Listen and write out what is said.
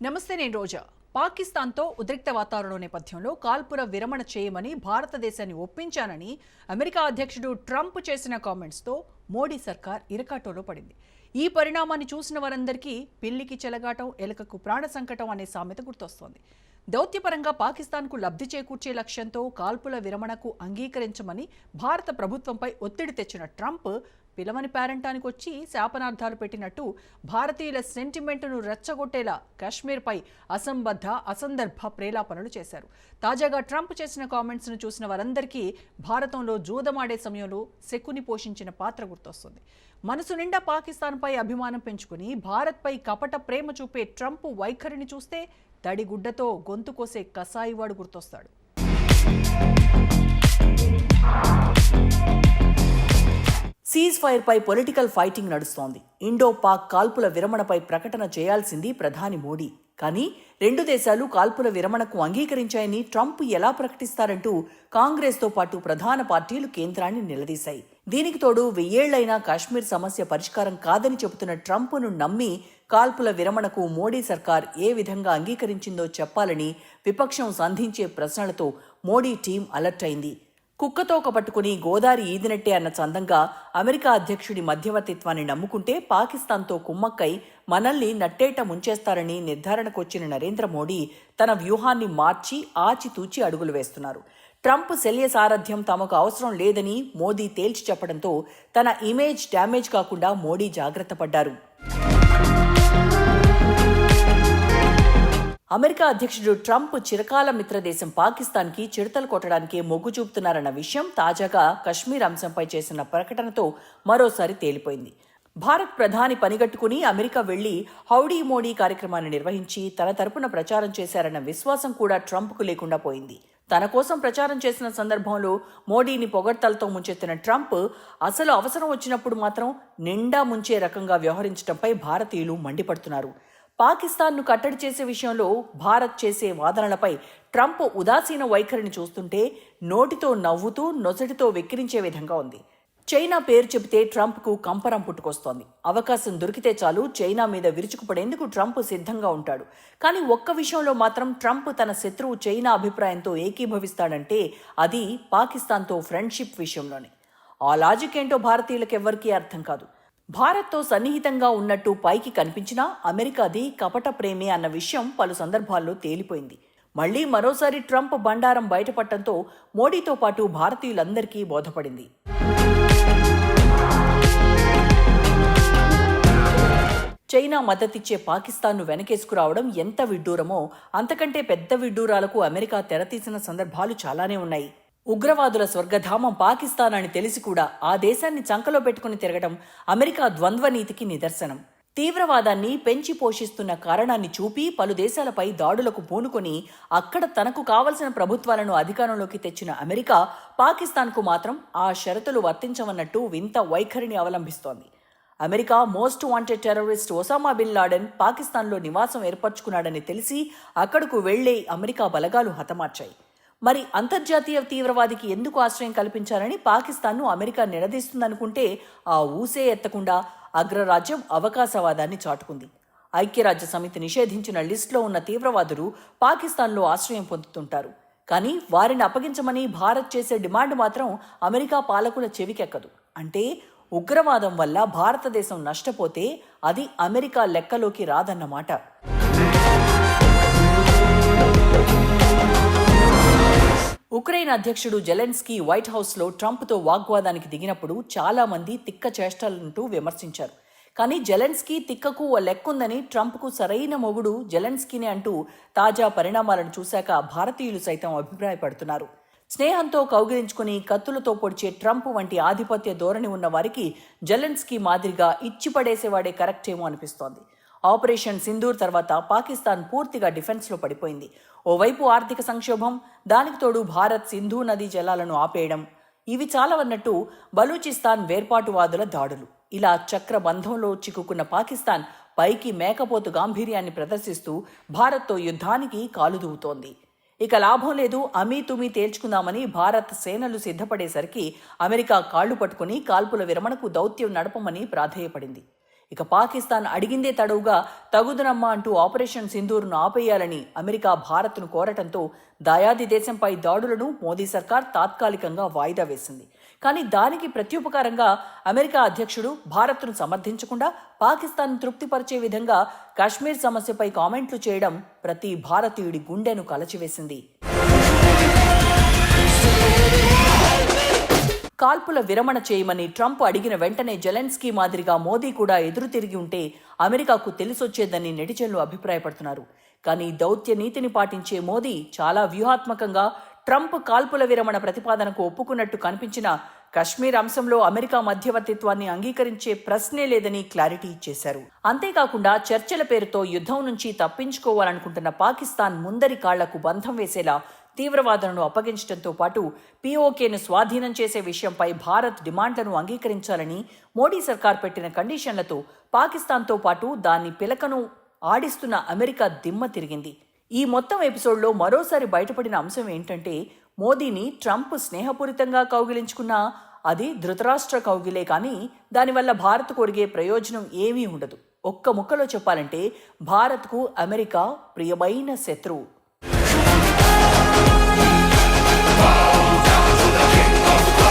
నమస్తే, నేను రోజా. పాకిస్తాన్తో ఉద్రిక్త వాతావరణం నేపథ్యంలో కాల్పుల విరమణ చేయమని భారతదేశాన్ని ఒప్పించానని అమెరికా అధ్యక్షుడు ట్రంప్ చేసిన కామెంట్స్తో మోడీ సర్కార్ ఇరకాటంలో పడింది. ఈ పరిణామాన్ని చూసిన వారందరికీ పిల్లికి చెలగాటం, ఎలకకు ప్రాణ సంకటం అనే సామెత గుర్తొస్తోంది. దౌత్యపరంగా పాకిస్తాన్కు లబ్ధి చేకూర్చే లక్ష్యంతో కాల్పుల విరమణకు అంగీకరించమని భారత ప్రభుత్వంపై ఒత్తిడి తెచ్చిన ట్రంప్ పిలవని పేరంటానికి వచ్చి శాపనార్థాలు పెట్టినట్టు భారతీయుల సెంటిమెంటును రెచ్చగొట్టేలా కాశ్మీర్పై అసందర్భ ప్రేలాపనలు చేశారు. తాజాగా ట్రంప్ చేసిన కామెంట్స్ను చూసిన వారందరికీ భారతంలో జూదమాడే సమయంలో శకుని పోషించిన పాత్ర గుర్తొస్తుంది. మనసు నిండా పాకిస్తాన్పై అభిమానం పెంచుకుని భారత్పై కపట ప్రేమ చూపే ట్రంప్ వైఖరిని చూస్తే తడిగుడ్డతో గొంతు కోసే కసాయివాడు గుర్తొస్తాడు. సీజ్ ఫైర్ పై పొలిటికల్ ఫైటింగ్ నడుస్తోంది. ఇండో పాక్ కాల్పుల విరమణపై ప్రకటన చేయాల్సింది ప్రధాని మోడీ. కానీ రెండు దేశాలు కాల్పుల విరమణకు అంగీకరించాయని ట్రంప్ ఎలా ప్రకటిస్తారంటూ కాంగ్రెస్తో పాటు ప్రధాన పార్టీలు కేంద్రాన్ని నిలదీశాయి. దీనికి తోడు 1000 ఏళ్లైనా కాశ్మీర్ సమస్య పరిష్కారం కాదని చెబుతున్న ట్రంప్ను నమ్మి కాల్పుల విరమణకు మోడీ సర్కార్ ఏ విధంగా అంగీకరించిందో చెప్పాలని విపక్షం సంధించే ప్రశ్నలతో మోడీ టీం అలర్ట్ అయింది. కుక్కతోక పట్టుకుని గోదారి ఈదినట్టే అన్న చందంగా అమెరికా అధ్యక్షుడి మధ్యవర్తిత్వాన్ని నమ్ముకుంటే పాకిస్తాన్తో కుమ్మక్కై మనల్ని నట్టేట ముంచేస్తారని నిర్ధారణకొచ్చిన నరేంద్ర మోడీ తన వ్యూహాన్ని మార్చి ఆచితూచి అడుగులు వేస్తున్నారు. ట్రంప్ శల్య సారథ్యం తమకు అవసరం లేదని మోదీ తేల్చి చెప్పడంతో తన ఇమేజ్ డ్యామేజ్ కాకుండా మోడీ జాగ్రత్త పడ్డారు. అమెరికా అధ్యక్షుడు ట్రంప్ చిరకాల మిత్రదేశం పాకిస్తాన్కి చిడతలు కొట్టడానికే మొగ్గు చూపుతున్నారన్న విషయం తాజాగా కశ్మీర్ అంశంపై చేసిన ప్రకటనతో మరోసారి తేలిపోయింది. భారత్ ప్రధాని పనిగట్టుకుని అమెరికా వెళ్లి హౌడీ మోడీ కార్యక్రమాన్ని నిర్వహించి తన తరపున ప్రచారం చేశారన్న విశ్వాసం కూడా ట్రంప్కు లేకుండా పోయింది. తన కోసం ప్రచారం చేసిన సందర్భంలో మోడీని పొగడ్తలతో ముంచెత్తిన ట్రంప్ అసలు అవసరం వచ్చినప్పుడు మాత్రం నిండా ముంచే రకంగా వ్యవహరించడంపై భారతీయులు మండిపడుతున్నారు. పాకిస్తాన్ను కట్టడి చేసే విషయంలో భారత్ చేసే వాదనలపై ట్రంప్ ఉదాసీన వైఖరిని చూస్తుంటే నోటితో నవ్వుతూ నొసటితో వెక్కిరించే విధంగా ఉంది. చైనా పేరు చెబితే ట్రంప్కు కంపరం పుట్టుకొస్తోంది. అవకాశం దొరికితే చాలు చైనా మీద విరుచుకుపడేందుకు ట్రంప్ సిద్ధంగా ఉంటాడు. కానీ ఒక్క విషయంలో మాత్రం ట్రంప్ తన శత్రువు చైనా అభిప్రాయంతో ఏకీభవిస్తాడంటే అది పాకిస్తాన్తో ఫ్రెండ్షిప్ విషయంలోనే. ఆ లాజిక్ ఏంటో భారతీయులకెవ్వరికీ అర్థం కాదు. భారత్తో సన్నిహితంగా ఉన్నట్టు పైకి కనిపించినా అమెరికాది కపట ప్రేమే అన్న విషయం పలు సందర్భాల్లో తేలిపోయింది. మళ్లీ మరోసారి ట్రంప్ బండారం బయటపడటంతో మోడీతో పాటు భారతీయులందరికీ బోధపడింది. చైనా మద్దతిచ్చే పాకిస్తాన్ను వెనకేసుకురావడం ఎంత విడ్డూరమో అంతకంటే పెద్ద విడ్డూరాలకు అమెరికా తెరతీసిన సందర్భాలు చాలానే ఉన్నాయి. ఉగ్రవాదుల స్వర్గధామం పాకిస్తాన్ అని తెలిసి కూడా ఆ దేశాన్ని చంకలో పెట్టుకుని తిరగడం అమెరికా ద్వంద్వ నీతికి నిదర్శనం. తీవ్రవాదాన్ని పెంచి పోషిస్తున్న కారణాన్ని చూపి పలు దేశాలపై దాడులకు పూనుకొని అక్కడ తనకు కావలసిన ప్రభుత్వాలను అధికారంలోకి తెచ్చిన అమెరికా పాకిస్తాన్కు మాత్రం ఆ షరతులు వర్తించవన్నట్టు వింత వైఖరిని అవలంబిస్తోంది. America most wanted terrorist Osama bin Laden పాకిస్తాన్లో నివాసం ఏర్పరచుకున్నాడని తెలిసి అక్కడకు వెళ్లే అమెరికా బలగాలు హతమార్చాయి. మరి అంతర్జాతీయ తీవ్రవాదికి ఎందుకు ఆశ్రయం కల్పించారని పాకిస్తాన్ను అమెరికా నిలదీస్తుందనుకుంటే ఆ ఊసే ఎత్తకుండా అగ్రరాజ్యం అవకాశవాదాన్ని చాటుకుంది. ఐక్యరాజ్య సమితి నిషేధించిన లిస్టులో ఉన్న తీవ్రవాదులు పాకిస్తాన్లో ఆశ్రయం పొందుతుంటారు. కానీ వారిని అప్పగించమని భారత్ చేసే డిమాండ్ మాత్రం అమెరికా పాలకుల చెవికెక్కదు. అంటే ఉగ్రవాదం వల్ల భారతదేశం నష్టపోతే అది అమెరికా లెక్కలోకి రాదన్నమాట. ఉక్రెయిన్ అధ్యక్షుడు జెలెన్స్కీ వైట్ హౌస్లో ట్రంప్తో వాగ్వాదానికి దిగినప్పుడు చాలా మంది తిక్క చేష్టలంటూ విమర్శించారు. కానీ జెలెన్స్కీ తిక్కకు ఓ లెక్కుందని ట్రంప్కు సరైన మొగుడు జెలెన్స్కీనే అంటూ తాజా పరిణామాలను చూశాక భారతీయులు సైతం అభిప్రాయపడుతున్నారు. స్నేహంతో కౌగిలించుకుని కత్తులతో పొడిచే ట్రంప్ వంటి ఆధిపత్య ధోరణి ఉన్న వారికి జెలెన్స్కీ మాదిరిగా ఇచ్చిపడేసేవాడే కరెక్టేమో అనిపిస్తోంది. ఆపరేషన్ సింధూర్ తర్వాత పాకిస్తాన్ పూర్తిగా డిఫెన్స్లో పడిపోయింది. ఓవైపు ఆర్థిక సంక్షోభం, దానికి తోడు భారత్ సింధు నదీ జలాలను ఆపేయడం, ఇవి చాలవన్నట్టు బలూచిస్తాన్ వేర్పాటువాదుల దాడులు, ఇలా చక్రబంధంలో చిక్కుకున్న పాకిస్తాన్ పైకి మేకపోతు గాంభీర్యాన్ని ప్రదర్శిస్తూ భారత్తో యుద్ధానికి కాలుదూవుతోంది. ఇక లాభం లేదు, అమీతుమీ తేల్చుకుందామని భారత్ సేనలు సిద్ధపడేసరికి అమెరికా కాళ్లు పట్టుకుని కాల్పుల విరమణకు దౌత్యం నడపమని ప్రాధేయపడింది. ఇక పాకిస్తాన్ అడిగిందే తడవుగా తగుదనమ్మా అంటూ ఆపరేషన్ సింధూర్ను ఆపేయాలని అమెరికా భారత్ను కోరటంతో దాయాది దేశంపై దాడులను మోదీ సర్కార్ తాత్కాలికంగా వాయిదా వేసింది. కానీ దానికి ప్రత్యుపకారంగా అమెరికా అధ్యక్షుడు భారత్ను సమర్థించకుండా పాకిస్తాన్ తృప్తిపరిచే విధంగా కాశ్మీర్ సమస్యపై కామెంట్లు చేయడం ప్రతి భారతీయుడి గుండెను కలచివేసింది. కాల్పుల విరమణ చేయమని ట్రంప్ అడిగిన వెంటనే జెలెన్స్కీ మాదిరిగా మోదీ కూడా ఎదురు తిరిగి ఉంటే అమెరికాకు తెలిసొచ్చేదని నెటిజన్లు అభిప్రాయపడుతున్నారు. కానీ దౌత్య నీతిని పాటించే మోదీ చాలా వ్యూహాత్మకంగా ట్రంప్ కాల్పుల విరమణ ప్రతిపాదనకు ఒప్పుకున్నట్టు కనిపించిన కశ్మీర్ అంశంలో అమెరికా మధ్యవర్తిత్వాన్ని అంగీకరించే ప్రశ్నే లేదని క్లారిటీ ఇచ్చేశారు. అంతేకాకుండా చర్చల పేరుతో యుద్ధం నుంచి తప్పించుకోవాలనుకుంటున్న పాకిస్తాన్ ముందరి కాళ్లకు బంధం వేసేలా తీవ్రవాదులను అప్పగించడంతో పాటు పీఓకేను స్వాధీనం చేసే విషయంపై భారత్ డిమాండ్లను అంగీకరించాలని మోడీ సర్కార్ పెట్టిన కండిషన్లతో పాకిస్తాన్తో పాటు దాని పిలకను ఆడిస్తున్న అమెరికా దిమ్మ తిరిగింది. ఈ మొత్తం ఎపిసోడ్లో మరోసారి బయటపడిన అంశం ఏంటంటే మోదీని ట్రంప్ స్నేహపూరితంగా కౌగిలించుకున్నా అది ధృతరాష్ట్ర కౌగిలే, కానీ దానివల్ల భారత్ కొరిగే ప్రయోజనం ఏమీ ఉండదు. ఒక్క ముక్కలో చెప్పాలంటే భారత్కు అమెరికా ప్రియమైన శత్రువు.